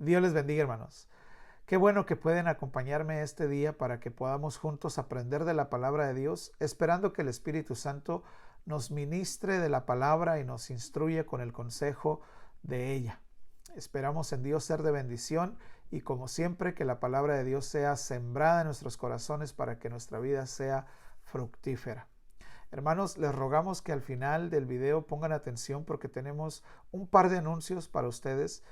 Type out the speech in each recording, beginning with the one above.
Dios les bendiga, hermanos. Qué bueno que pueden acompañarme este día para que podamos juntos aprender de la palabra de Dios, esperando que el Espíritu Santo nos ministre de la palabra y nos instruya con el consejo de ella. Esperamos en Dios ser de bendición y, como siempre, que la palabra de Dios sea sembrada en nuestros corazones para que nuestra vida sea fructífera. Hermanos, les rogamos que al final del video pongan atención porque tenemos un par de anuncios para ustedes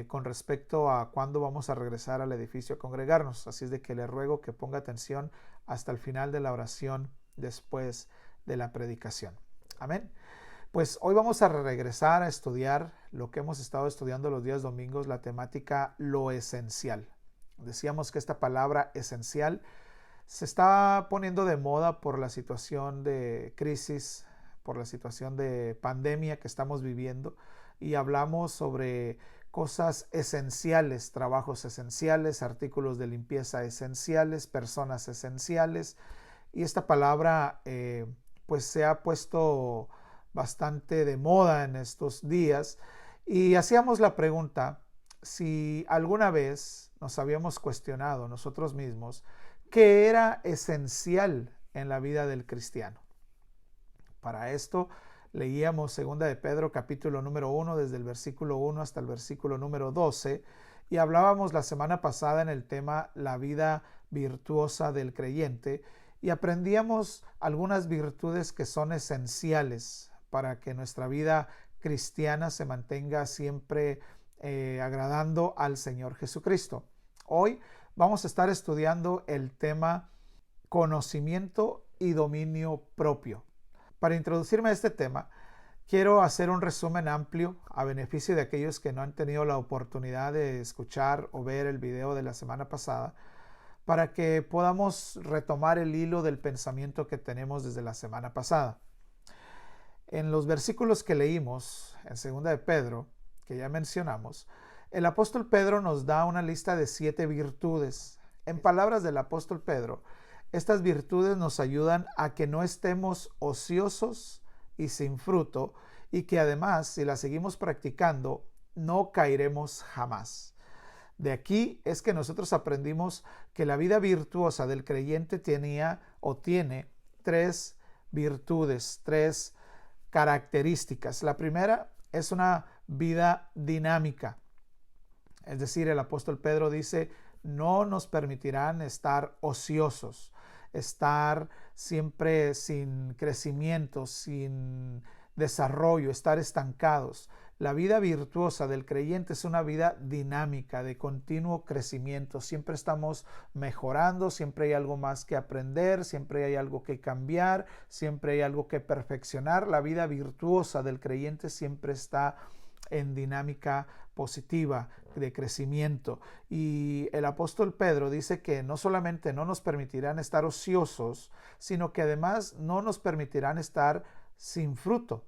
con respecto a cuándo vamos a regresar al edificio a congregarnos. Así es de que les ruego que ponga atención hasta el final de la oración después de la predicación. Amén. Pues hoy vamos a regresar a estudiar lo que hemos estado estudiando los días domingos, la temática lo esencial. Decíamos que esta palabra esencial se está poniendo de moda por la situación de crisis, por la situación de pandemia que estamos viviendo, y hablamos sobre cosas esenciales, trabajos esenciales, artículos de limpieza esenciales, personas esenciales, y esta palabra pues se ha puesto bastante de moda en estos días, y hacíamos la pregunta si alguna vez nos habíamos cuestionado nosotros mismos qué era esencial en la vida del cristiano. Para esto leíamos 2 de Pedro capítulo número 1 desde el versículo 1 hasta el versículo número 12 y hablábamos la semana pasada en el tema la vida virtuosa del creyente y aprendíamos algunas virtudes que son esenciales para que nuestra vida cristiana se mantenga siempre agradando al Señor Jesucristo. Hoy vamos a estar estudiando el tema conocimiento y dominio propio. Para introducirme a este tema, quiero hacer un resumen amplio a beneficio de aquellos que no han tenido la oportunidad de escuchar o ver el video de la semana pasada, para que podamos retomar el hilo del pensamiento que tenemos desde la semana pasada. En los versículos que leímos en 2 de Pedro, que ya mencionamos, el apóstol Pedro nos da una lista de 7 virtudes. En palabras del apóstol Pedro, estas virtudes nos ayudan a que no estemos ociosos y sin fruto, y que además, si las seguimos practicando, no caeremos jamás. De aquí es que nosotros aprendimos que la vida virtuosa del creyente tiene 3 virtudes, 3 características. La primera es una vida dinámica. Es decir, el apóstol Pedro dice, no nos permitirán estar ociosos, estar siempre sin crecimiento, sin desarrollo, estar estancados. La vida virtuosa del creyente es una vida dinámica, de continuo crecimiento. Siempre estamos mejorando, siempre hay algo más que aprender, siempre hay algo que cambiar, siempre hay algo que perfeccionar. La vida virtuosa del creyente siempre está en dinámica positiva de crecimiento. Y el apóstol Pedro dice que no solamente no nos permitirán estar ociosos, sino que además no nos permitirán estar sin fruto.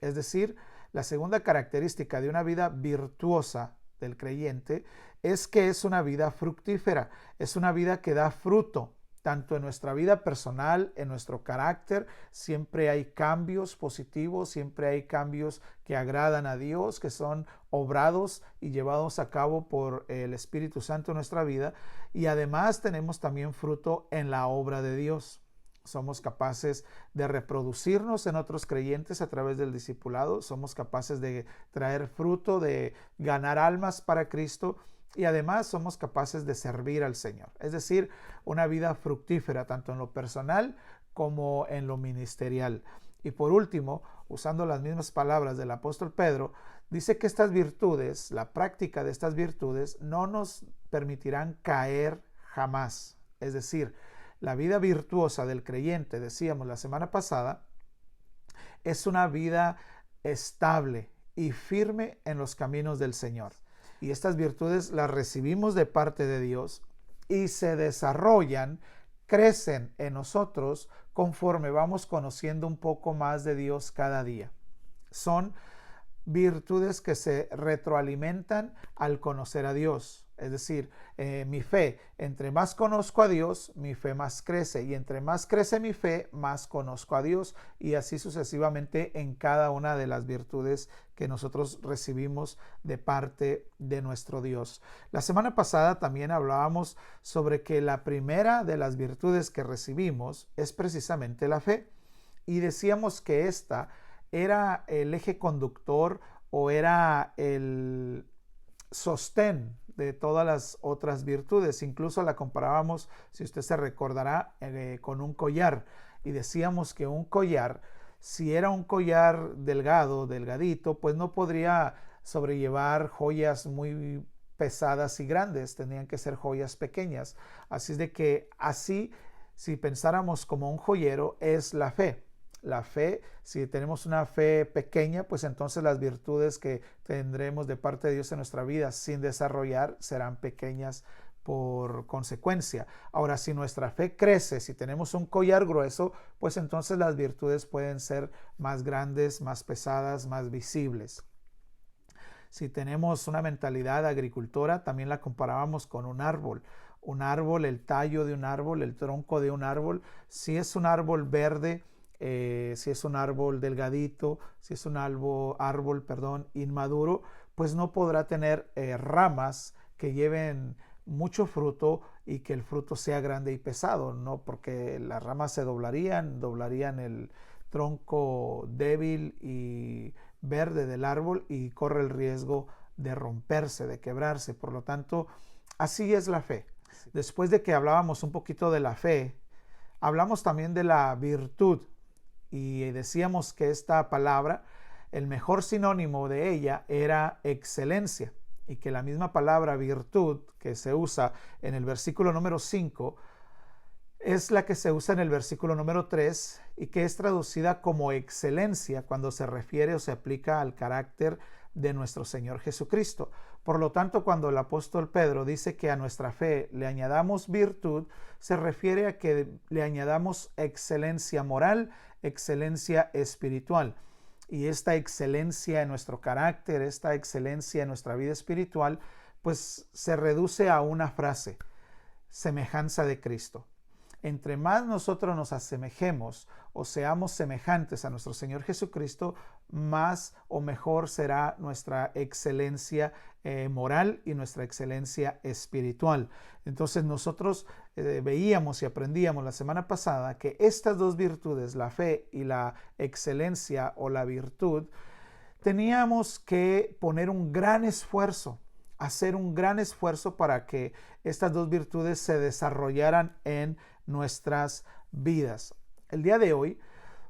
Es decir, la segunda característica de una vida virtuosa del creyente es que es una vida fructífera, es una vida que da fruto. Tanto en nuestra vida personal, en nuestro carácter, siempre hay cambios positivos, siempre hay cambios que agradan a Dios, que son obrados y llevados a cabo por el Espíritu Santo en nuestra vida. Y además tenemos también fruto en la obra de Dios. Somos capaces de reproducirnos en otros creyentes a través del discipulado, somos capaces de traer fruto, de ganar almas para Cristo. Y además somos capaces de servir al Señor. Es decir, una vida fructífera tanto en lo personal como en lo ministerial. Y por último, usando las mismas palabras del apóstol Pedro, dice que estas virtudes, la práctica de estas virtudes, no nos permitirán caer jamás. Es decir, la vida virtuosa del creyente, decíamos la semana pasada, es una vida estable y firme en los caminos del Señor. Y estas virtudes las recibimos de parte de Dios y se desarrollan, crecen en nosotros conforme vamos conociendo un poco más de Dios cada día. Son virtudes que se retroalimentan al conocer a Dios. Es decir, mi fe, entre más conozco a Dios, mi fe más crece. Y entre más crece mi fe, más conozco a Dios. Y así sucesivamente en cada una de las virtudes que nosotros recibimos de parte de nuestro Dios. La semana pasada también hablábamos sobre que la primera de las virtudes que recibimos es precisamente la fe. Y decíamos que esta era el eje conductor o era el sostén de todas las otras virtudes. Incluso la comparábamos, si usted se recordará, con un collar. Y decíamos que un collar, si era un collar delgado, delgadito, pues no podría sobrellevar joyas muy pesadas y grandes. Tenían que ser joyas pequeñas. Así es de que así, si pensáramos como un joyero, es la fe. La fe, si tenemos una fe pequeña, pues entonces las virtudes que tendremos de parte de Dios en nuestra vida sin desarrollar serán pequeñas por consecuencia. Ahora, si nuestra fe crece, si tenemos un collar grueso, pues entonces las virtudes pueden ser más grandes, más pesadas, más visibles. Si tenemos una mentalidad agricultora, también la comparábamos con un árbol. Un árbol, el tallo de un árbol, el tronco de un árbol, si es un árbol verde, si es un árbol delgadito, si es un árbol, inmaduro, pues no podrá tener ramas que lleven mucho fruto y que el fruto sea grande y pesado, ¿no? Porque las ramas se doblarían el tronco débil y verde del árbol y corre el riesgo de romperse, de quebrarse. Por lo tanto, así es la fe. Después de que hablábamos un poquito de la fe, hablamos también de la virtud. Y decíamos que esta palabra, el mejor sinónimo de ella era excelencia, y que la misma palabra virtud que se usa en el versículo número 5 es la que se usa en el versículo número 3 y que es traducida como excelencia cuando se refiere o se aplica al carácter de nuestro Señor Jesucristo. Por lo tanto, cuando el apóstol Pedro dice que a nuestra fe le añadamos virtud, se refiere a que le añadamos excelencia moral, excelencia espiritual. Y esta excelencia en nuestro carácter, esta excelencia en nuestra vida espiritual, pues se reduce a una frase: semejanza de Cristo. Entre más nosotros nos asemejemos o seamos semejantes a nuestro Señor Jesucristo, más o mejor será nuestra excelencia moral y nuestra excelencia espiritual. Entonces nosotros veíamos y aprendíamos la semana pasada que estas dos virtudes, la fe y la excelencia o la virtud, teníamos que poner un gran esfuerzo, hacer un gran esfuerzo para que estas dos virtudes se desarrollaran en nuestras vidas. El día de hoy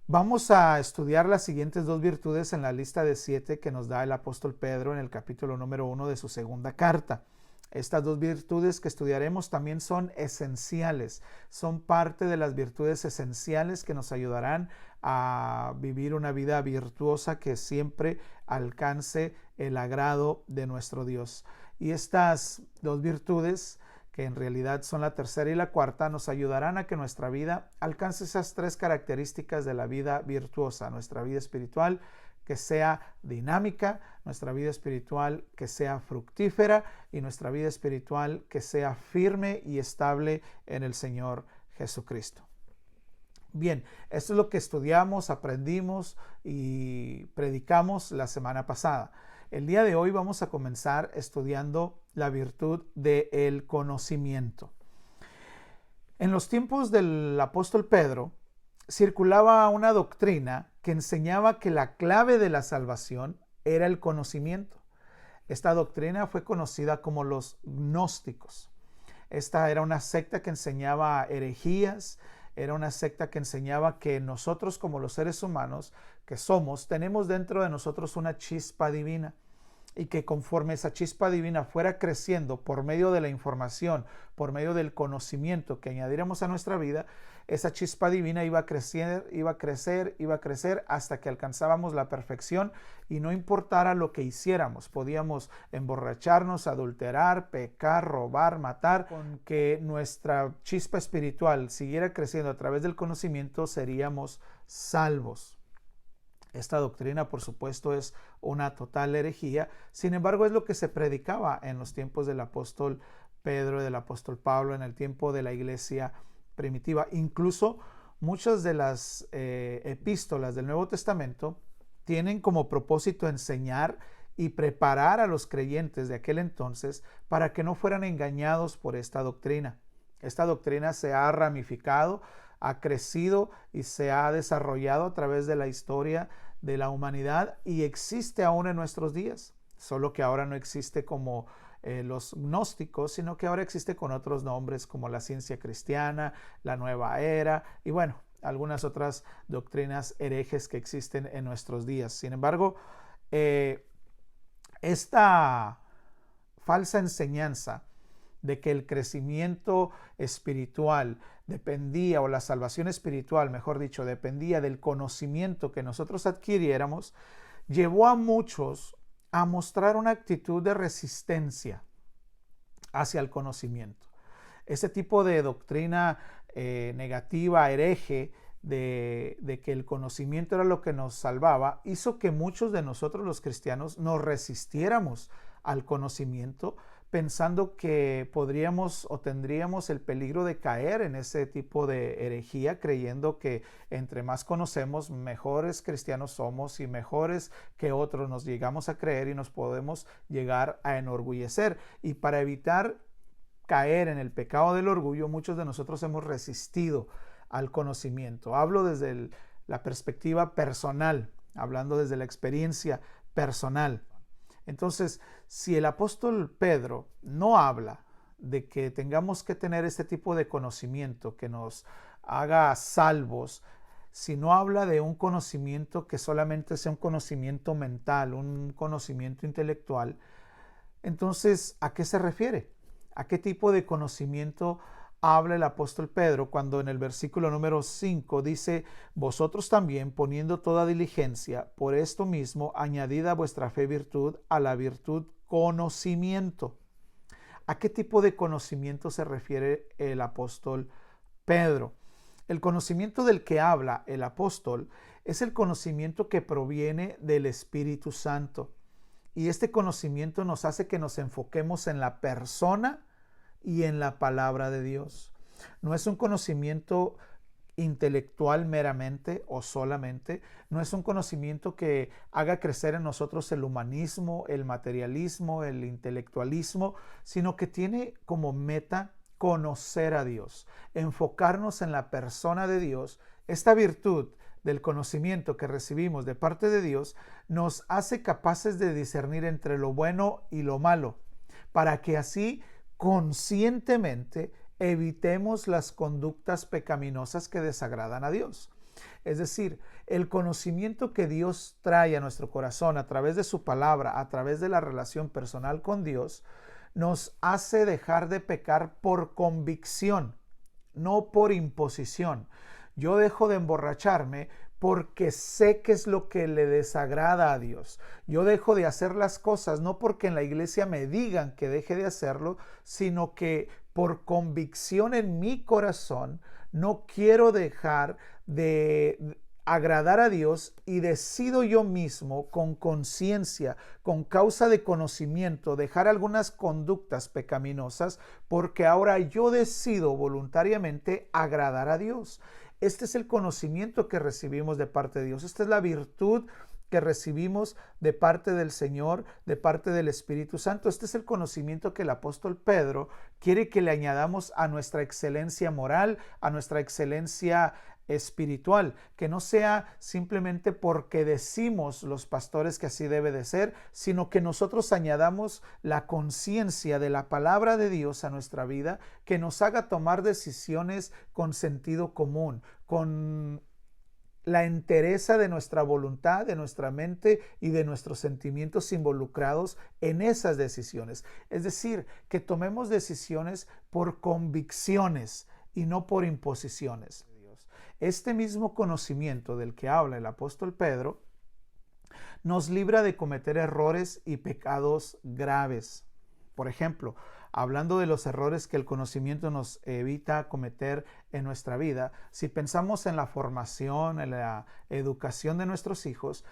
vamos a estudiar las siguientes dos virtudes en la lista de 7 que nos da el apóstol Pedro en el capítulo número 1 de su segunda carta. Estas dos virtudes que estudiaremos también son esenciales, son parte de las virtudes esenciales que nos ayudarán a vivir una vida virtuosa que siempre alcance el agrado de nuestro Dios. Y estas dos virtudes, que en realidad son la tercera y la cuarta, nos ayudarán a que nuestra vida alcance esas tres características de la vida virtuosa: nuestra vida espiritual que sea dinámica, nuestra vida espiritual que sea fructífera y nuestra vida espiritual que sea firme y estable en el Señor Jesucristo. Bien, esto es lo que estudiamos, aprendimos y predicamos la semana pasada. El día de hoy vamos a comenzar estudiando la virtud del conocimiento. En los tiempos del apóstol Pedro circulaba una doctrina que enseñaba que la clave de la salvación era el conocimiento. Esta doctrina fue conocida como los gnósticos. Esta era una secta que enseñaba herejías, era una secta que enseñaba que nosotros, como los seres humanos que somos, tenemos dentro de nosotros una chispa divina, y que conforme esa chispa divina fuera creciendo por medio de la información, por medio del conocimiento que añadiéramos a nuestra vida, esa chispa divina iba a crecer hasta que alcanzábamos la perfección, y no importara lo que hiciéramos, podíamos emborracharnos, adulterar, pecar, robar, matar, con que nuestra chispa espiritual siguiera creciendo a través del conocimiento, seríamos salvos. Esta doctrina, por supuesto, es una total herejía. Sin embargo, es lo que se predicaba en los tiempos del apóstol Pedro y del apóstol Pablo, en el tiempo de la iglesia primitiva. Incluso muchas de las epístolas del Nuevo Testamento tienen como propósito enseñar y preparar a los creyentes de aquel entonces para que no fueran engañados por esta doctrina. Esta doctrina se ha ramificado, ha crecido y se ha desarrollado a través de la historia de la humanidad y existe aún en nuestros días, solo que ahora no existe como los gnósticos, sino que ahora existe con otros nombres como la ciencia cristiana, la nueva era y bueno, algunas otras doctrinas herejes que existen en nuestros días. Sin embargo, esta falsa enseñanza de que el crecimiento espiritual dependía, o la salvación espiritual, mejor dicho, dependía del conocimiento que nosotros adquiriéramos, llevó a muchos a mostrar una actitud de resistencia hacia el conocimiento. Ese tipo de doctrina negativa, hereje, de que el conocimiento era lo que nos salvaba, hizo que muchos de nosotros los cristianos nos resistiéramos al conocimiento, pensando que podríamos o tendríamos el peligro de caer en ese tipo de herejía, creyendo que entre más conocemos, mejores cristianos somos y mejores que otros nos llegamos a creer y nos podemos llegar a enorgullecer. Y para evitar caer en el pecado del orgullo, muchos de nosotros hemos resistido al conocimiento. Hablo desde la perspectiva personal, hablando desde la experiencia personal. Entonces, si el apóstol Pedro no habla de que tengamos que tener este tipo de conocimiento que nos haga salvos, si no habla de un conocimiento que solamente sea un conocimiento mental, un conocimiento intelectual, entonces, ¿a qué se refiere? ¿A qué tipo de conocimiento habla el apóstol Pedro cuando en el versículo número 5 dice: vosotros también, poniendo toda diligencia, por esto mismo añadid a vuestra fe virtud, a la virtud conocimiento? ¿A qué tipo de conocimiento se refiere el apóstol Pedro? El conocimiento del que habla el apóstol es el conocimiento que proviene del Espíritu Santo. Y este conocimiento nos hace que nos enfoquemos en la persona y en la palabra de Dios. No es un conocimiento intelectual meramente o solamente, no es un conocimiento que haga crecer en nosotros el humanismo, el materialismo, el intelectualismo, sino que tiene como meta conocer a Dios, enfocarnos en la persona de Dios. Esta virtud del conocimiento que recibimos de parte de Dios nos hace capaces de discernir entre lo bueno y lo malo, para que así conscientemente evitemos las conductas pecaminosas que desagradan a Dios. Es decir, el conocimiento que Dios trae a nuestro corazón a través de su palabra, a través de la relación personal con Dios, nos hace dejar de pecar por convicción, no por imposición. Yo dejo de emborracharme porque sé qué es lo que le desagrada a Dios. Yo dejo de hacer las cosas no porque en la iglesia me digan que deje de hacerlo, sino que por convicción en mi corazón no quiero dejar de agradar a Dios y decido yo mismo con conciencia, con causa de conocimiento, dejar algunas conductas pecaminosas porque ahora yo decido voluntariamente agradar a Dios. Este es el conocimiento que recibimos de parte de Dios. Esta es la virtud que recibimos de parte del Señor, de parte del Espíritu Santo. Este es el conocimiento que el apóstol Pedro quiere que le añadamos a nuestra excelencia moral, a nuestra excelencia espiritual, que no sea simplemente porque decimos los pastores que así debe de ser, sino que nosotros añadamos la conciencia de la palabra de Dios a nuestra vida, que nos haga tomar decisiones con sentido común, con la entereza de nuestra voluntad, de nuestra mente y de nuestros sentimientos involucrados en esas decisiones. Es decir, que tomemos decisiones por convicciones y no por imposiciones. Este mismo conocimiento del que habla el apóstol Pedro nos libra de cometer errores y pecados graves. Por ejemplo, hablando de los errores que el conocimiento nos evita cometer en nuestra vida, si pensamos en la formación, en la educación de nuestros hijos,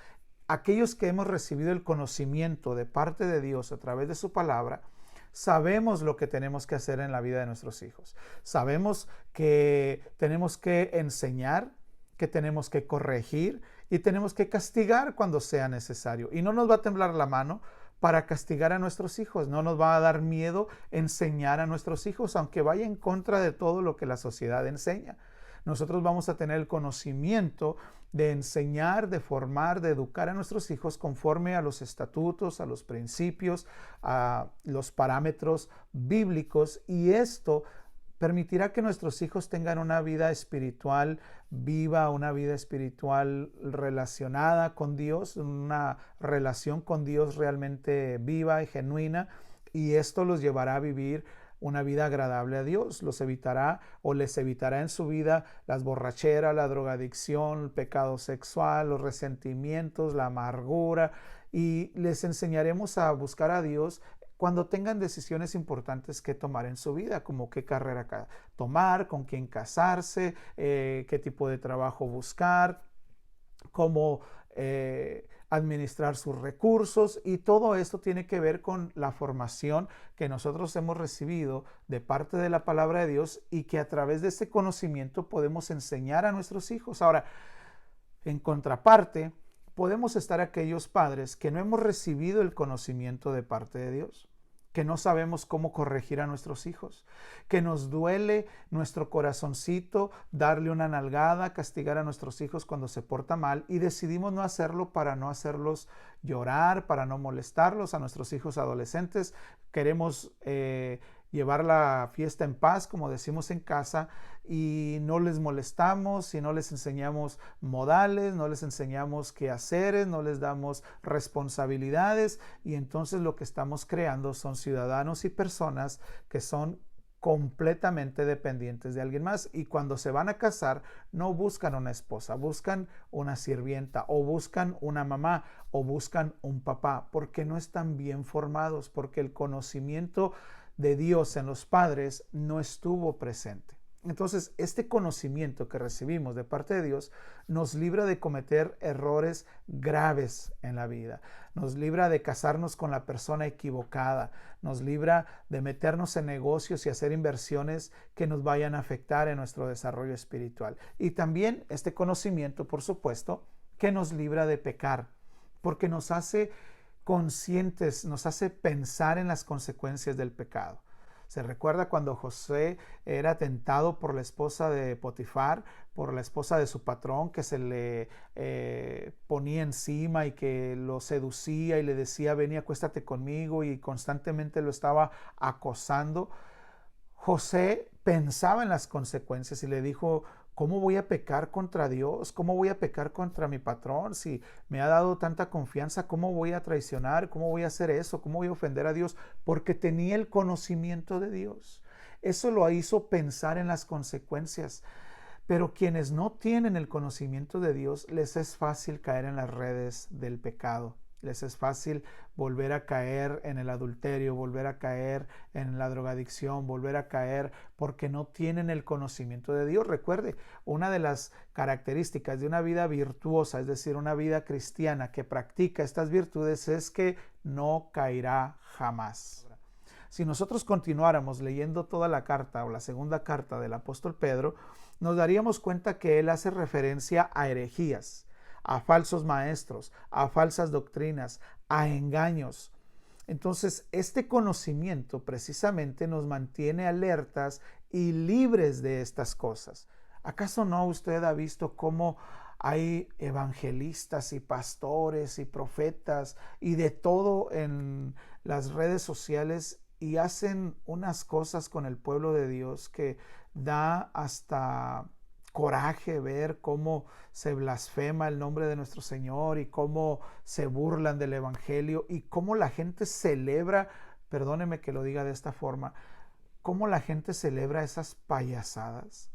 aquellos que hemos recibido el conocimiento de parte de Dios a través de su palabra, sabemos lo que tenemos que hacer en la vida de nuestros hijos. Sabemos que tenemos que enseñar, que tenemos que corregir y tenemos que castigar cuando sea necesario. Y no nos va a temblar la mano para castigar a nuestros hijos. No nos va a dar miedo enseñar a nuestros hijos, aunque vaya en contra de todo lo que la sociedad enseña. Nosotros vamos a tener el conocimiento de enseñar, de formar, de educar a nuestros hijos conforme a los estatutos, a los principios, a los parámetros bíblicos, y esto permitirá que nuestros hijos tengan una vida espiritual viva, una vida espiritual relacionada con Dios, una relación con Dios realmente viva y genuina, y esto los llevará a vivir una vida agradable a Dios. Los evitará o les evitará en su vida las borracheras, la drogadicción, el pecado sexual, los resentimientos, la amargura, y les enseñaremos a buscar a Dios cuando tengan decisiones importantes que tomar en su vida, como qué carrera tomar, con quién casarse, qué tipo de trabajo buscar, cómo administrar sus recursos, y todo esto tiene que ver con la formación que nosotros hemos recibido de parte de la palabra de Dios y que a través de este conocimiento podemos enseñar a nuestros hijos. Ahora, en contraparte, podemos estar aquellos padres que no hemos recibido el conocimiento de parte de Dios, que no sabemos cómo corregir a nuestros hijos, que nos duele nuestro corazoncito darle una nalgada, castigar a nuestros hijos cuando se porta mal, y decidimos no hacerlo para no hacerlos llorar, para no molestarlos. A nuestros hijos adolescentes queremos llevar la fiesta en paz, como decimos en casa, y no les molestamos y no les enseñamos modales, no les enseñamos quehaceres, no les damos responsabilidades, y entonces lo que estamos creando son ciudadanos y personas que son completamente dependientes de alguien más, y cuando se van a casar no buscan una esposa, buscan una sirvienta, o buscan una mamá, o buscan un papá, porque no están bien formados, porque el conocimiento de Dios en los padres no estuvo presente. Entonces, este conocimiento que recibimos de parte de Dios nos libra de cometer errores graves en la vida, nos libra de casarnos con la persona equivocada, nos libra de meternos en negocios y hacer inversiones que nos vayan a afectar en nuestro desarrollo espiritual. Y también este conocimiento, por supuesto, que nos libra de pecar, porque nos hace conscientes, nos hace pensar en las consecuencias del pecado. Se recuerda cuando José era tentado por la esposa de Potifar, por la esposa de su patrón, que se le ponía encima y que lo seducía y le decía: ven y acuéstate conmigo, y constantemente lo estaba acosando. José pensaba en las consecuencias y le dijo: ¿cómo voy a pecar contra Dios? ¿Cómo voy a pecar contra mi patrón? Si me ha dado tanta confianza, ¿cómo voy a traicionar? ¿Cómo voy a hacer eso? ¿Cómo voy a ofender a Dios? Porque tenía el conocimiento de Dios. Eso lo hizo pensar en las consecuencias. Pero quienes no tienen el conocimiento de Dios, les es fácil caer en las redes del pecado. Les es fácil volver a caer en el adulterio, volver a caer en la drogadicción, volver a caer porque no tienen el conocimiento de Dios. Recuerde, una de las características de una vida virtuosa, es decir, una vida cristiana que practica estas virtudes, es que no caerá jamás. Si nosotros continuáramos leyendo toda la carta o la segunda carta del apóstol Pedro, nos daríamos cuenta que él hace referencia a herejías, a falsos maestros, a falsas doctrinas, a engaños. Entonces, este conocimiento precisamente nos mantiene alertas y libres de estas cosas. ¿Acaso no usted ha visto cómo hay evangelistas y pastores y profetas y de todo en las redes sociales, y hacen unas cosas con el pueblo de Dios que da hasta coraje ver cómo se blasfema el nombre de nuestro Señor y cómo se burlan del evangelio y cómo la gente celebra, perdóneme que lo diga de esta forma, cómo la gente celebra esas payasadas?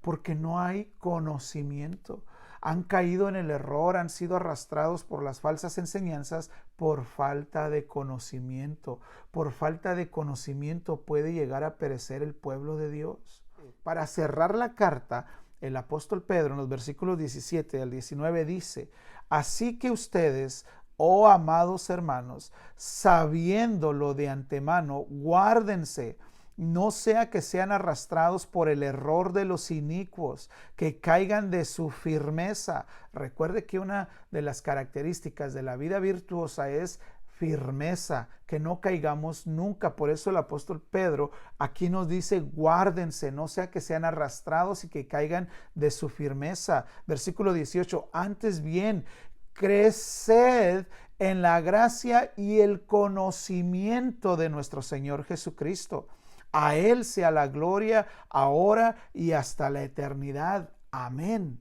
Porque no hay conocimiento. Han caído en el error, han sido arrastrados por las falsas enseñanzas por falta de conocimiento. Por falta de conocimiento puede llegar a perecer el pueblo de Dios. Para cerrar la carta, el apóstol Pedro en los versículos 17 al 19 dice: así que ustedes, oh amados hermanos, sabiéndolo de antemano, guárdense, no sea que sean arrastrados por el error de los inicuos, que caigan de su firmeza. Recuerde que una de las características de la vida virtuosa es firmeza, que no caigamos nunca. Por eso el apóstol Pedro aquí nos dice: guárdense, no sea que sean arrastrados y que caigan de su firmeza. Versículo 18: antes bien, creced en la gracia y el conocimiento de nuestro Señor Jesucristo. A Él sea la gloria ahora y hasta la eternidad. Amén.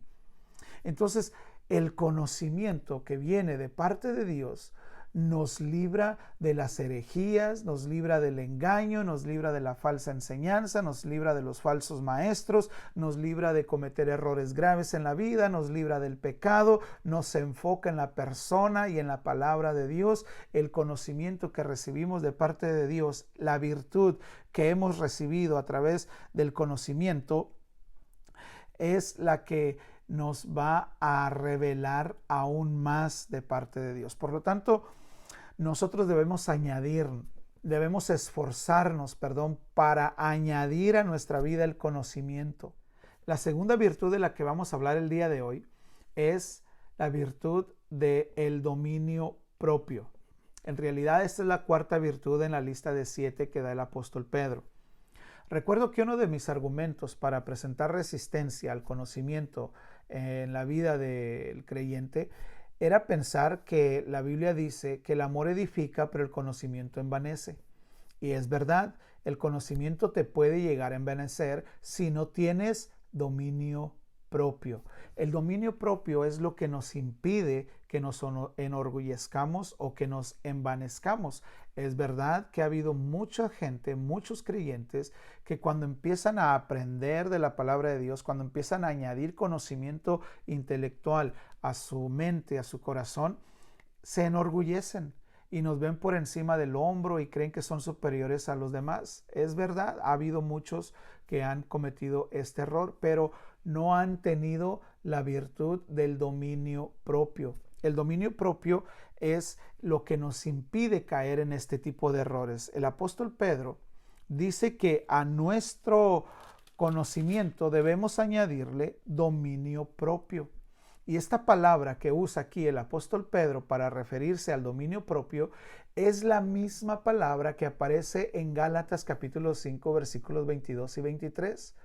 Entonces, el conocimiento que viene de parte de Dios nos libra de las herejías, nos libra del engaño, nos libra de la falsa enseñanza, nos libra de los falsos maestros, nos libra de cometer errores graves en la vida, nos libra del pecado, nos enfoca en la persona y en la palabra de Dios. El conocimiento que recibimos de parte de Dios, la virtud que hemos recibido a través del conocimiento, es la que nos va a revelar aún más de parte de Dios. Por lo tanto, nosotros debemos esforzarnos, para añadir a nuestra vida el conocimiento. La segunda virtud de la que vamos a hablar el día de hoy es la virtud del dominio propio. En realidad, esta es la cuarta virtud en la lista de 7 que da el apóstol Pedro. Recuerdo que uno de mis argumentos para presentar resistencia al conocimiento en la vida del creyente era pensar que la Biblia dice que el amor edifica, pero el conocimiento envanece. Y es verdad, el conocimiento te puede llegar a envanecer si no tienes dominio propio. El dominio propio es lo que nos impide que nos enorgullezcamos o que nos envanezcamos. Es verdad que ha habido mucha gente, muchos creyentes, que cuando empiezan a aprender de la palabra de Dios, cuando empiezan a añadir conocimiento intelectual a su mente, a su corazón, se enorgullecen y nos ven por encima del hombro y creen que son superiores a los demás. Es verdad, ha habido muchos que han cometido este error, pero no han tenido la virtud del dominio propio. El dominio propio es lo que nos impide caer en este tipo de errores. El apóstol Pedro dice que a nuestro conocimiento debemos añadirle dominio propio. Y esta palabra que usa aquí el apóstol Pedro para referirse al dominio propio es la misma palabra que aparece en Gálatas capítulo 5 versículos 22 y 23.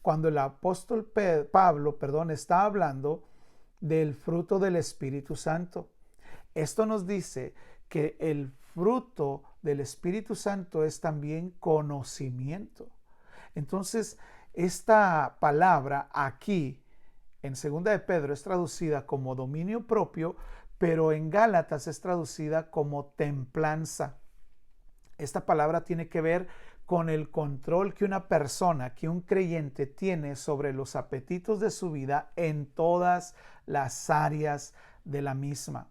Cuando el apóstol Pablo está hablando del fruto del Espíritu Santo. Esto nos dice que el fruto del Espíritu Santo es también conocimiento. Entonces, esta palabra aquí en 2 de Pedro es traducida como dominio propio, pero en Gálatas es traducida como templanza. Esta palabra tiene que ver con el control que una persona, que un creyente tiene sobre los apetitos de su vida en todas las áreas de la misma.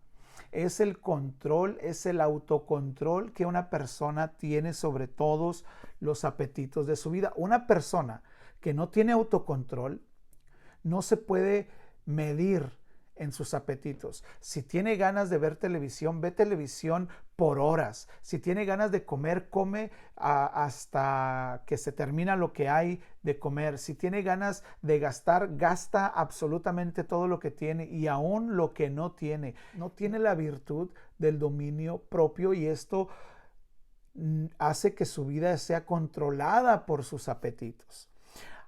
Es el control, es el autocontrol que una persona tiene sobre todos los apetitos de su vida. Una persona que no tiene autocontrol no se puede medir en sus apetitos. Si tiene ganas de ver televisión, ve televisión por horas. Si tiene ganas de comer, come hasta que se termina lo que hay de comer. Si tiene ganas de gastar, gasta absolutamente todo lo que tiene y aún lo que no tiene. No tiene la virtud del dominio propio y esto hace que su vida sea controlada por sus apetitos.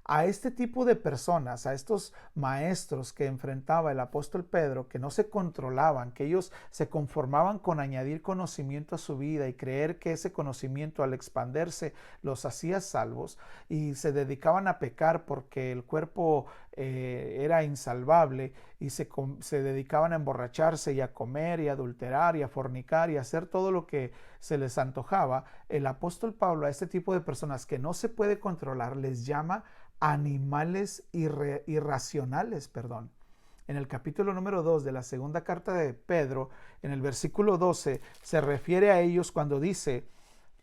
A este tipo de personas, a estos maestros que enfrentaba el apóstol Pedro, que no se controlaban, que ellos se conformaban con añadir conocimiento a su vida y creer que ese conocimiento al expandirse los hacía salvos y se dedicaban a pecar porque el cuerpo era insalvable y se dedicaban a emborracharse y a comer y a adulterar y a fornicar y a hacer todo lo que se les antojaba. El apóstol Pablo a este tipo de personas que no se puede controlar les llama animales irracionales, En el capítulo número 2 de la segunda carta de Pedro, en el versículo 12, se refiere a ellos cuando dice: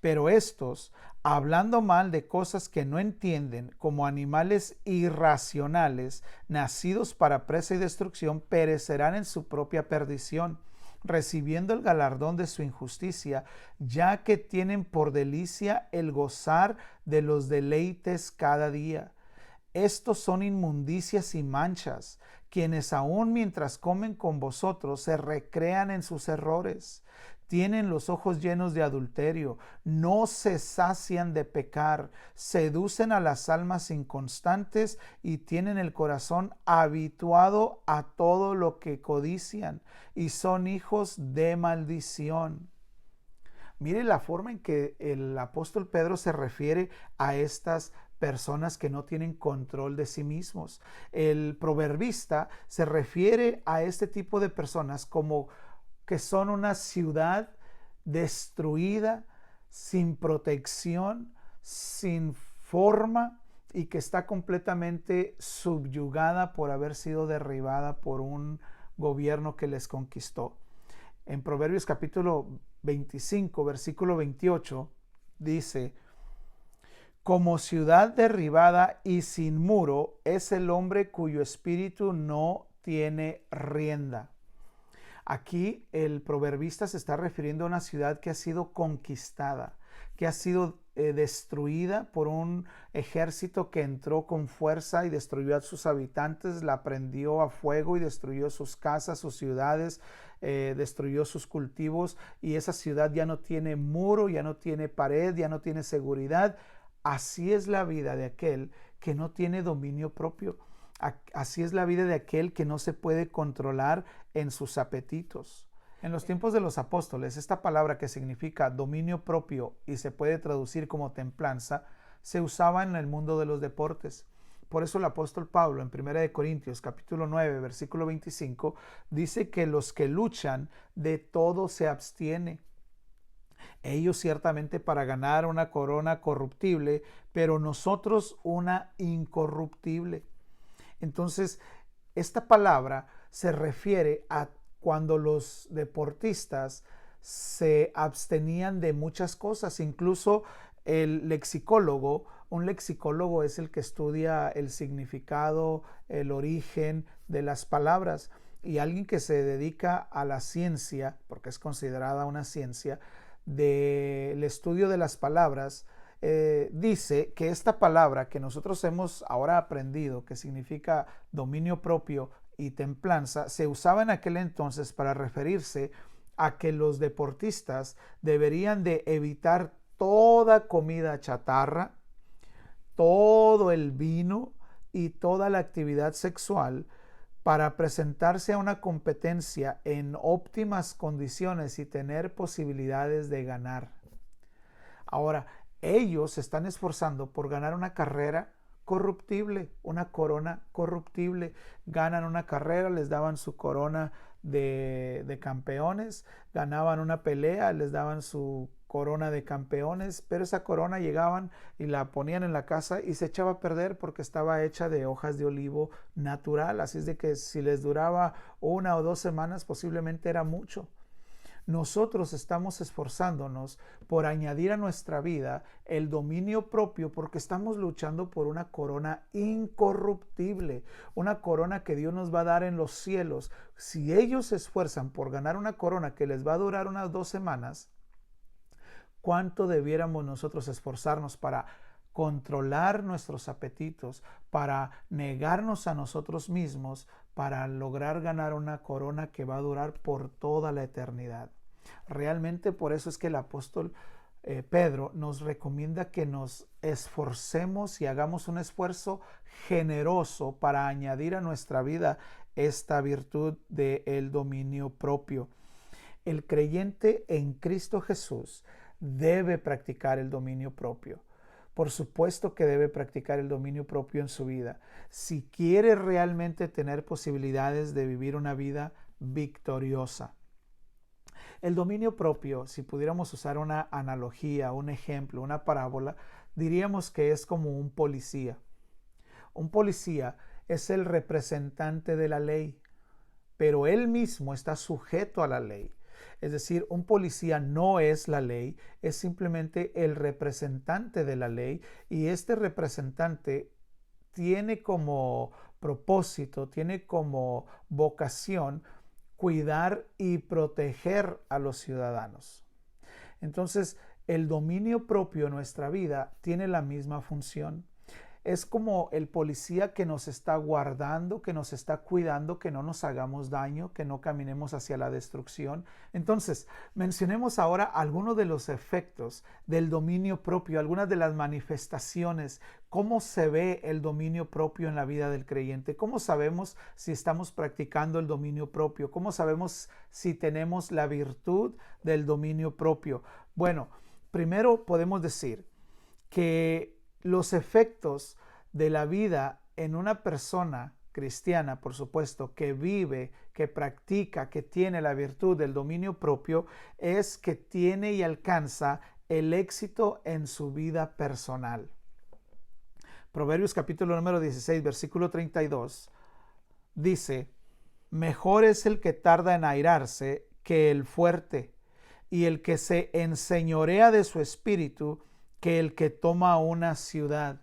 pero estos, hablando mal de cosas que no entienden, como animales irracionales, nacidos para presa y destrucción, perecerán en su propia perdición, recibiendo el galardón de su injusticia, ya que tienen por delicia el gozar de los deleites cada día. Estos son inmundicias y manchas, quienes aun mientras comen con vosotros se recrean en sus errores. Tienen los ojos llenos de adulterio, no se sacian de pecar, seducen a las almas inconstantes y tienen el corazón habituado a todo lo que codician y son hijos de maldición. Mire la forma en que el apóstol Pedro se refiere a estas personas que no tienen control de sí mismos. El proverbista se refiere a este tipo de personas como que son una ciudad destruida, sin protección, sin forma y que está completamente subyugada por haber sido derribada por un gobierno que les conquistó. En Proverbios capítulo 25, versículo 28, dice: como ciudad derribada y sin muro es el hombre cuyo espíritu no tiene rienda. Aquí el proverbista se está refiriendo a una ciudad que ha sido conquistada, que ha sido destruida por un ejército que entró con fuerza y destruyó a sus habitantes, la prendió a fuego y destruyó sus casas, sus ciudades, destruyó sus cultivos, y esa ciudad ya no tiene muro, ya no tiene pared, ya no tiene seguridad. Así es la vida de aquel que no tiene dominio propio. Así es la vida de aquel que no se puede controlar en sus apetitos. En los tiempos de los apóstoles, esta palabra que significa dominio propio y se puede traducir como templanza, se usaba en el mundo de los deportes. Por eso el apóstol Pablo en 1 Corintios capítulo 9, versículo 25, dice que los que luchan de todo se abstiene. Ellos ciertamente para ganar una corona corruptible, pero nosotros una incorruptible. Entonces, esta palabra se refiere a cuando los deportistas se abstenían de muchas cosas. Incluso el lexicólogo, un lexicólogo es el que estudia el significado, el origen de las palabras. Y alguien que se dedica a la ciencia, porque es considerada una ciencia, del estudio de las palabras, dice que esta palabra que nosotros hemos ahora aprendido, que significa dominio propio y templanza, se usaba en aquel entonces para referirse a que los deportistas deberían de evitar toda comida chatarra, todo el vino y toda la actividad sexual para presentarse a una competencia en óptimas condiciones y tener posibilidades de ganar. Ahora, ellos se están esforzando por ganar una carrera corruptible, una corona corruptible. Ganan una carrera, les daban su corona de campeones, ganaban una pelea, les daban su corona de campeones, pero esa corona llegaban y la ponían en la casa y se echaba a perder porque estaba hecha de hojas de olivo natural, así es de que si les duraba 1 o 2 semanas posiblemente era mucho. Nosotros estamos esforzándonos por añadir a nuestra vida el dominio propio porque estamos luchando por una corona incorruptible, una corona que Dios nos va a dar en los cielos. Si ellos se esfuerzan por ganar una corona que les va a durar unas 2 semanas, ¿cuánto debiéramos nosotros esforzarnos para controlar nuestros apetitos, para negarnos a nosotros mismos, para lograr ganar una corona que va a durar por toda la eternidad? Realmente por eso es que el apóstol Pedro nos recomienda que nos esforcemos y hagamos un esfuerzo generoso para añadir a nuestra vida esta virtud del dominio propio. El creyente en Cristo Jesús debe practicar el dominio propio. Por supuesto que debe practicar el dominio propio en su vida. Si quiere realmente tener posibilidades de vivir una vida victoriosa. El dominio propio, si pudiéramos usar una analogía, un ejemplo, una parábola, diríamos que es como un policía. Un policía es el representante de la ley. pero él mismo está sujeto a la ley. Es decir, un policía no es la ley, es simplemente el representante de la ley, y este representante tiene como propósito, tiene como vocación cuidar y proteger a los ciudadanos. Entonces, el dominio propio en nuestra vida tiene la misma función. Es como el policía que nos está guardando, que nos está cuidando, que no nos hagamos daño, que no caminemos hacia la destrucción. Entonces, mencionemos ahora algunos de los efectos del dominio propio, algunas de las manifestaciones, cómo se ve el dominio propio en la vida del creyente, cómo sabemos si estamos practicando el dominio propio, cómo sabemos si tenemos la virtud del dominio propio. Bueno, primero podemos decir que los efectos de la vida en una persona cristiana, por supuesto, que vive, que practica, que tiene la virtud del dominio propio, es que tiene y alcanza el éxito en su vida personal. Proverbios capítulo número 16, versículo 32, dice: mejor es el que tarda en airarse que el fuerte, y el que se enseñorea de su espíritu que el que toma una ciudad.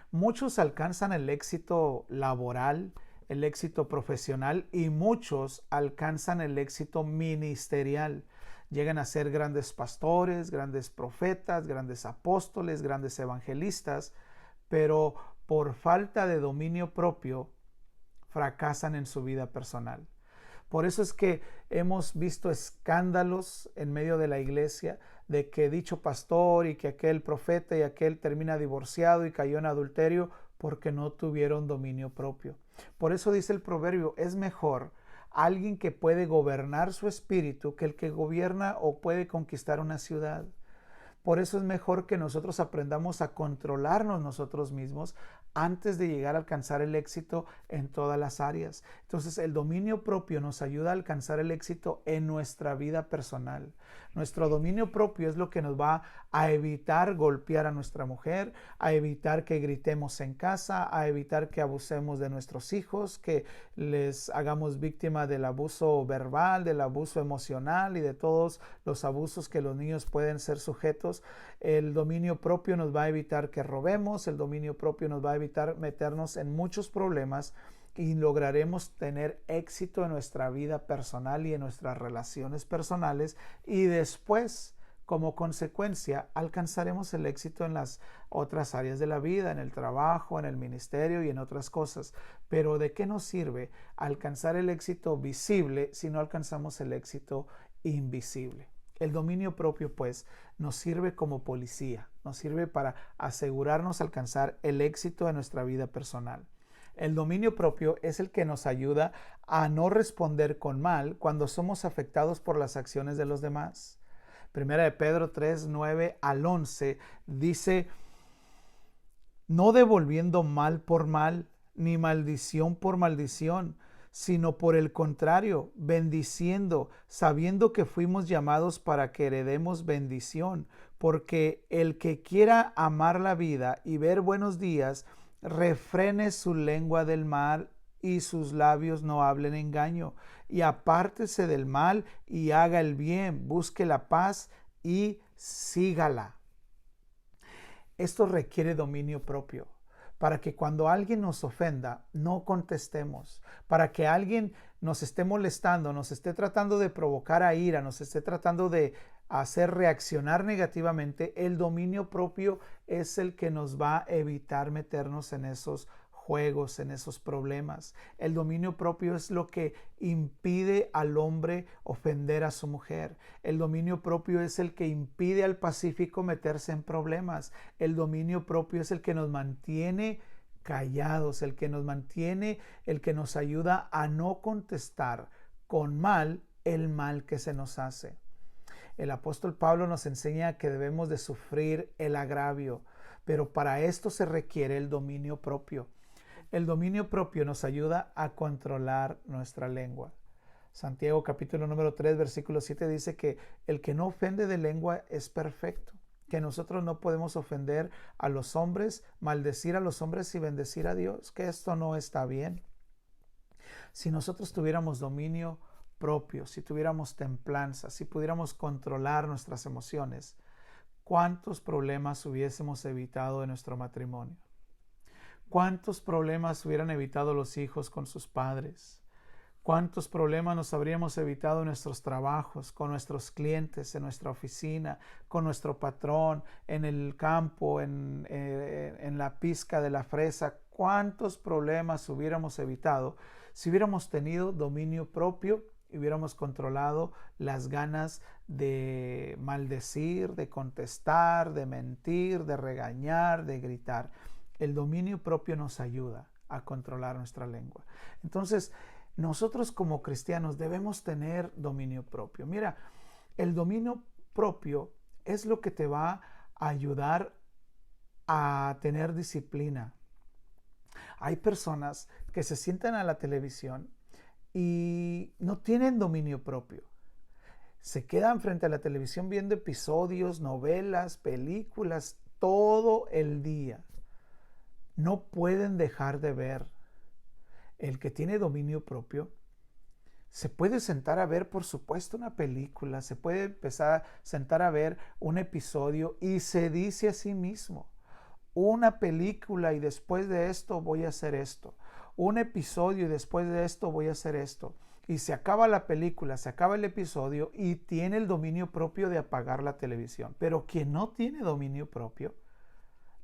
Muchos alcanzan el éxito laboral, el éxito profesional, y muchos alcanzan el éxito ministerial. Llegan a ser grandes pastores, grandes profetas, grandes apóstoles, grandes evangelistas, pero por falta de dominio propio fracasan en su vida personal. Por eso es que hemos visto escándalos en medio de la iglesia de que dicho pastor y que aquel profeta y aquel termina divorciado y cayó en adulterio porque no tuvieron dominio propio. Por eso dice el proverbio, es mejor alguien que puede gobernar su espíritu que el que gobierna o puede conquistar una ciudad. Por eso es mejor que nosotros aprendamos a controlarnos nosotros mismos antes de llegar a alcanzar el éxito en todas las áreas. Entonces, el dominio propio nos ayuda a alcanzar el éxito en nuestra vida personal. Nuestro dominio propio es lo que nos va a evitar golpear a nuestra mujer, a evitar que gritemos en casa, a evitar que abusemos de nuestros hijos, que les hagamos víctima del abuso verbal, del abuso emocional y de todos los abusos que los niños pueden ser sujetos. El dominio propio nos va a evitar que robemos, el dominio propio nos va a evitar meternos en muchos problemas y lograremos tener éxito en nuestra vida personal y en nuestras relaciones personales, y después, como consecuencia, alcanzaremos el éxito en las otras áreas de la vida, en el trabajo, en el ministerio y en otras cosas. Pero ¿de qué nos sirve alcanzar el éxito visible si no alcanzamos el éxito invisible? El dominio propio, pues, nos sirve como policía, nos sirve para asegurarnos alcanzar el éxito en nuestra vida personal. El dominio propio es el que nos ayuda a no responder con mal cuando somos afectados por las acciones de los demás. Primera de Pedro 3, 9 al 11 dice: no devolviendo mal por mal, ni maldición por maldición, sino por el contrario, bendiciendo, sabiendo que fuimos llamados para que heredemos bendición, porque el que quiera amar la vida y ver buenos días, refrene su lengua del mal y sus labios no hablen engaño, y apártese del mal y haga el bien, busque la paz y sígala. Esto requiere dominio propio, para que cuando alguien nos ofenda, no contestemos, para que alguien nos esté molestando, nos esté tratando de provocar a ira, nos esté tratando de hacer reaccionar negativamente, el dominio propio es el que nos va a evitar meternos en esos juegos, en esos problemas. El dominio propio es lo que impide al hombre ofender a su mujer. El dominio propio es el que impide al pacífico meterse en problemas. El dominio propio es el que nos mantiene callados, el que nos mantiene, el que nos ayuda a no contestar con mal el mal que se nos hace. El apóstol Pablo nos enseña que debemos de sufrir el agravio, pero para esto se requiere el dominio propio. El dominio propio nos ayuda a controlar nuestra lengua. Santiago capítulo número 3, versículo 7 dice que el que no ofende de lengua es perfecto, que nosotros no podemos ofender a los hombres, maldecir a los hombres y bendecir a Dios, que esto no está bien. Si nosotros tuviéramos dominio propio, si tuviéramos templanza, si pudiéramos controlar nuestras emociones, ¿cuántos problemas hubiésemos evitado de nuestro matrimonio? ¿Cuántos problemas hubieran evitado los hijos con sus padres? ¿Cuántos problemas nos habríamos evitado en nuestros trabajos, con nuestros clientes, en nuestra oficina, con nuestro patrón, en el campo, en la pizca de la fresa? ¿Cuántos problemas hubiéramos evitado si hubiéramos tenido dominio propio y hubiéramos controlado las ganas de maldecir, de contestar, de mentir, de regañar, de gritar? El dominio propio nos ayuda a controlar nuestra lengua. Entonces, nosotros como cristianos debemos tener dominio propio. Mira, el dominio propio es lo que te va a ayudar a tener disciplina. Hay personas que se sientan a la televisión y no tienen dominio propio. Se quedan frente a la televisión viendo episodios, novelas, películas todo el día. No pueden dejar de ver. El que tiene dominio propio se puede sentar a ver, por supuesto, una película, se puede empezar a sentar a ver un episodio y se dice a sí mismo, una película y después de esto voy a hacer esto, un episodio y después de esto voy a hacer esto. Y se acaba la película, se acaba el episodio y tiene el dominio propio de apagar la televisión. Pero quien no tiene dominio propio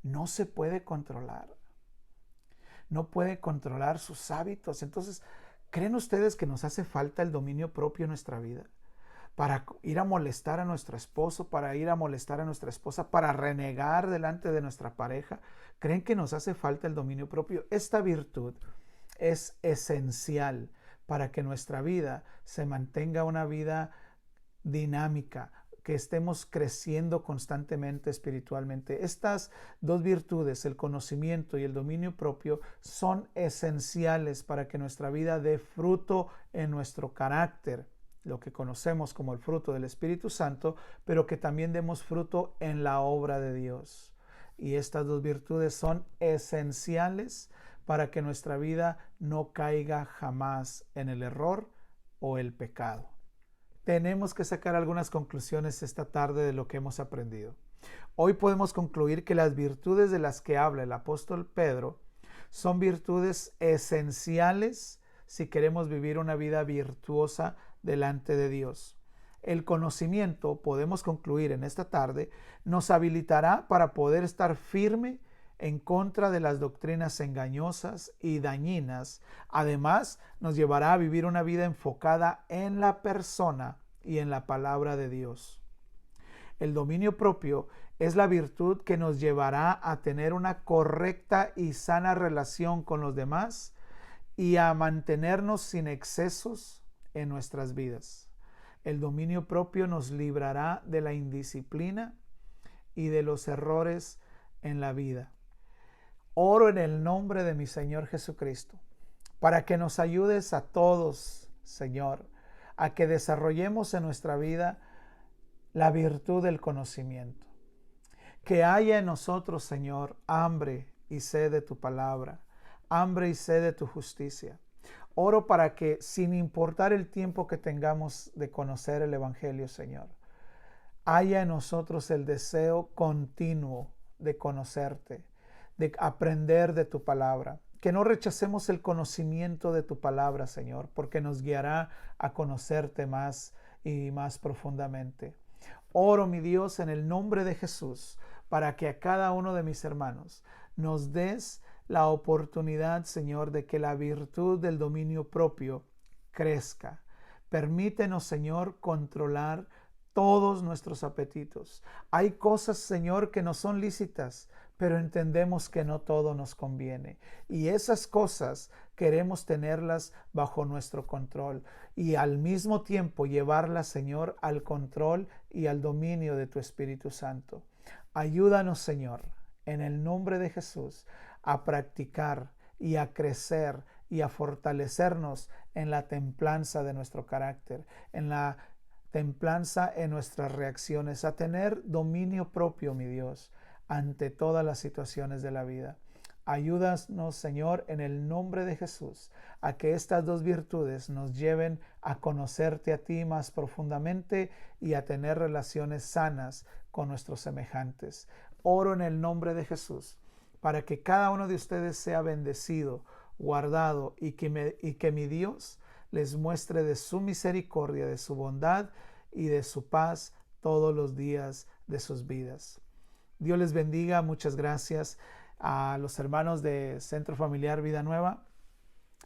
no se puede controlar. No puede controlar sus hábitos. Entonces, ¿creen ustedes que nos hace falta el dominio propio en nuestra vida? Para ir a molestar a nuestro esposo, para ir a molestar a nuestra esposa, para renegar delante de nuestra pareja. ¿Creen que nos hace falta el dominio propio? Esta virtud es esencial para que nuestra vida se mantenga una vida dinámica, que estemos creciendo constantemente espiritualmente. Estas dos virtudes, el conocimiento y el dominio propio, son esenciales para que nuestra vida dé fruto en nuestro carácter, lo que conocemos como el fruto del Espíritu Santo, pero que también demos fruto en la obra de Dios. Y estas dos virtudes son esenciales para que nuestra vida no caiga jamás en el error o el pecado. Tenemos que sacar algunas conclusiones esta tarde de lo que hemos aprendido. Hoy podemos concluir que las virtudes de las que habla el apóstol Pedro son virtudes esenciales si queremos vivir una vida virtuosa delante de Dios. El conocimiento, podemos concluir en esta tarde, nos habilitará para poder estar firme en contra de las doctrinas engañosas y dañinas. Además, nos llevará a vivir una vida enfocada en la persona y en la palabra de Dios. El dominio propio es la virtud que nos llevará a tener una correcta y sana relación con los demás y a mantenernos sin excesos en nuestras vidas. El dominio propio nos librará de la indisciplina y de los errores en la vida. Oro en el nombre de mi Señor Jesucristo para que nos ayudes a todos, Señor, a que desarrollemos en nuestra vida la virtud del conocimiento. Que haya en nosotros, Señor, hambre y sed de tu palabra, hambre y sed de tu justicia. Oro para que, sin importar el tiempo que tengamos de conocer el Evangelio, Señor, haya en nosotros el deseo continuo de conocerte, de aprender de tu palabra. Que no rechacemos el conocimiento de tu palabra, Señor, porque nos guiará a conocerte más y más profundamente. Oro, mi Dios, en el nombre de Jesús, para que a cada uno de mis hermanos nos des la oportunidad, Señor, de que la virtud del dominio propio crezca. Permítenos, Señor, controlar todos nuestros apetitos. Hay cosas, Señor, que no son lícitas, pero entendemos que no todo nos conviene. Y esas cosas queremos tenerlas bajo nuestro control y al mismo tiempo llevarlas, Señor, al control y al dominio de tu Espíritu Santo. Ayúdanos, Señor, en el nombre de Jesús, a practicar y a crecer y a fortalecernos en la templanza de nuestro carácter, en la templanza en nuestras reacciones, a tener dominio propio, mi Dios, ante todas las situaciones de la vida. Ayúdanos, Señor, en el nombre de Jesús, a que estas dos virtudes nos lleven a conocerte a ti más profundamente y a tener relaciones sanas con nuestros semejantes. Oro en el nombre de Jesús para que cada uno de ustedes sea bendecido, guardado y que mi Dios les muestre de su misericordia, de su bondad y de su paz todos los días de sus vidas. Dios les bendiga, muchas gracias a los hermanos de Centro Familiar Vida Nueva.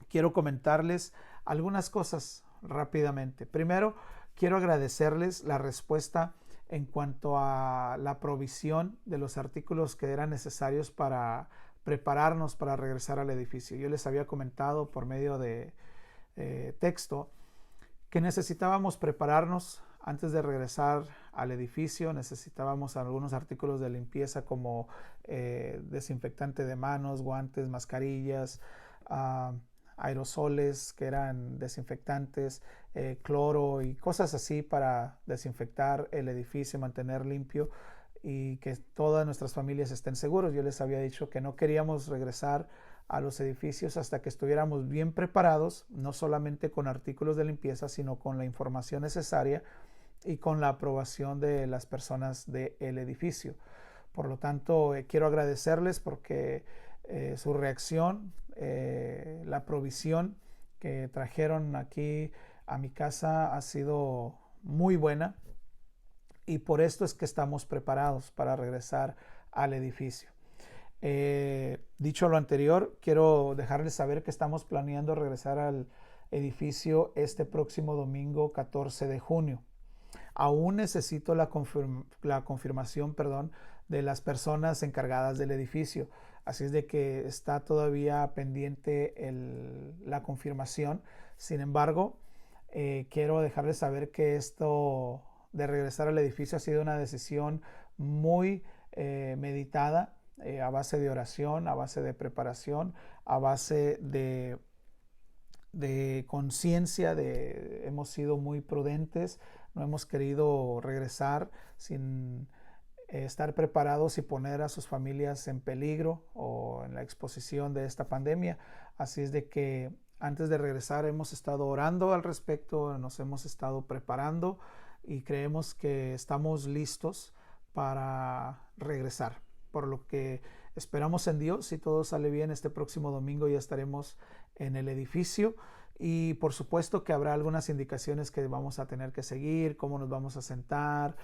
Quiero comentarles algunas cosas rápidamente. Primero, quiero agradecerles la respuesta en cuanto a la provisión de los artículos que eran necesarios para prepararnos para regresar al edificio. Yo les había comentado por medio de texto que necesitábamos prepararnos antes de regresar al edificio. Necesitábamos algunos artículos de limpieza como desinfectante de manos, guantes, mascarillas, aerosoles que eran desinfectantes, cloro y cosas así para desinfectar el edificio, mantener limpio y que todas nuestras familias estén seguros. Yo les había dicho que no queríamos regresar a los edificios hasta que estuviéramos bien preparados, no solamente con artículos de limpieza, sino con la información necesaria y con la aprobación de las personas del edificio. Por lo tanto, quiero agradecerles porque su reacción, la provisión que trajeron aquí a mi casa ha sido muy buena y por esto es que estamos preparados para regresar al edificio. Dicho lo anterior, quiero dejarles saber que estamos planeando regresar al edificio este próximo domingo 14 de junio. Aún necesito la confirmación, de las personas encargadas del edificio. Así es de que está todavía pendiente la confirmación. Sin embargo, quiero dejarles saber que esto de regresar al edificio ha sido una decisión muy meditada, a base de oración, a base de preparación, a base de conciencia, hemos sido muy prudentes, no hemos querido regresar sin estar preparados y poner a sus familias en peligro o en la exposición de esta pandemia. Así es de que antes de regresar hemos estado orando al respecto, nos hemos estado preparando y creemos que estamos listos para regresar. Por lo que esperamos en Dios, si todo sale bien, este próximo domingo ya estaremos en el edificio y por supuesto que habrá algunas indicaciones que vamos a tener que seguir, cómo nos vamos a sentar,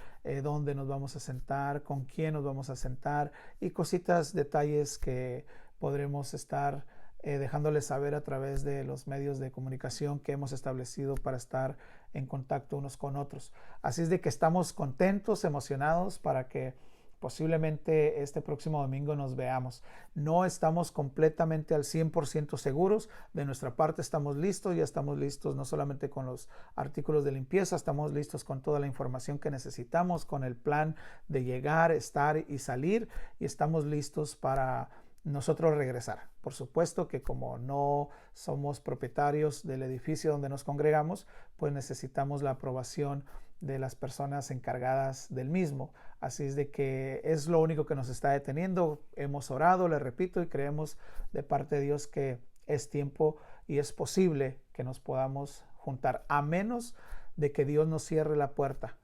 dónde nos vamos a sentar, con quién nos vamos a sentar y cositas, detalles que podremos estar dejándoles saber a través de los medios de comunicación que hemos establecido para estar en contacto unos con otros. Así es de que estamos contentos, emocionados para que posiblemente este próximo domingo nos veamos. No estamos completamente al 100% seguros. De nuestra parte estamos listos, ya estamos listos no solamente con los artículos de limpieza, estamos listos con toda la información que necesitamos, con el plan de llegar, estar y salir y estamos listos para nosotros regresar. Por supuesto que como no somos propietarios del edificio donde nos congregamos, pues necesitamos la aprobación de las personas encargadas del mismo. Así es de que es lo único que nos está deteniendo. Hemos orado, le repito, y creemos de parte de Dios que es tiempo y es posible que nos podamos juntar, a menos de que Dios nos cierre la puerta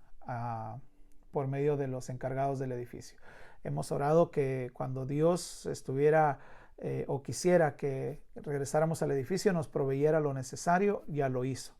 por medio de los encargados del edificio. Hemos orado que cuando Dios estuviera o quisiera que regresáramos al edificio, nos proveyera lo necesario, ya lo hizo.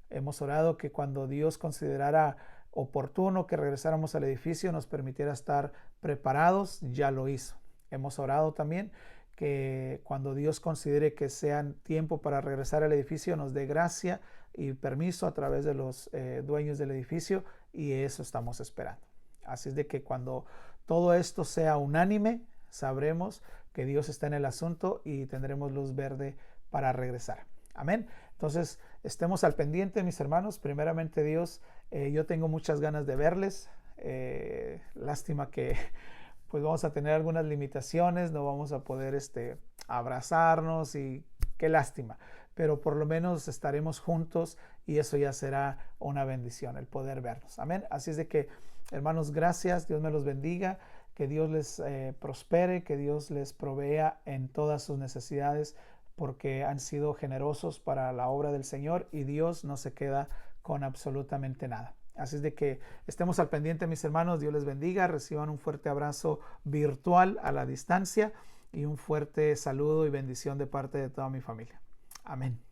Hemos orado que cuando Dios considerara oportuno que regresáramos al edificio, nos permitiera estar preparados, ya lo hizo. Hemos orado también que cuando Dios considere que sea tiempo para regresar al edificio, nos dé gracia y permiso a través de los dueños del edificio, y eso estamos esperando. Así es de que cuando todo esto sea unánime, sabremos que Dios está en el asunto y tendremos luz verde para regresar. Amén. Entonces, estemos al pendiente, mis hermanos. Primeramente, Dios, yo tengo muchas ganas de verles. Lástima que pues vamos a tener algunas limitaciones, no vamos a poder abrazarnos y qué lástima. Pero por lo menos estaremos juntos y eso ya será una bendición, el poder vernos. Amén. Así es de que, hermanos, gracias. Dios me los bendiga. que Dios les prospere, que Dios les provea en todas sus necesidades, porque han sido generosos para la obra del Señor y Dios no se queda con absolutamente nada. Así es de que estemos al pendiente, mis hermanos. Dios les bendiga. Reciban un fuerte abrazo virtual a la distancia y un fuerte saludo y bendición de parte de toda mi familia. Amén.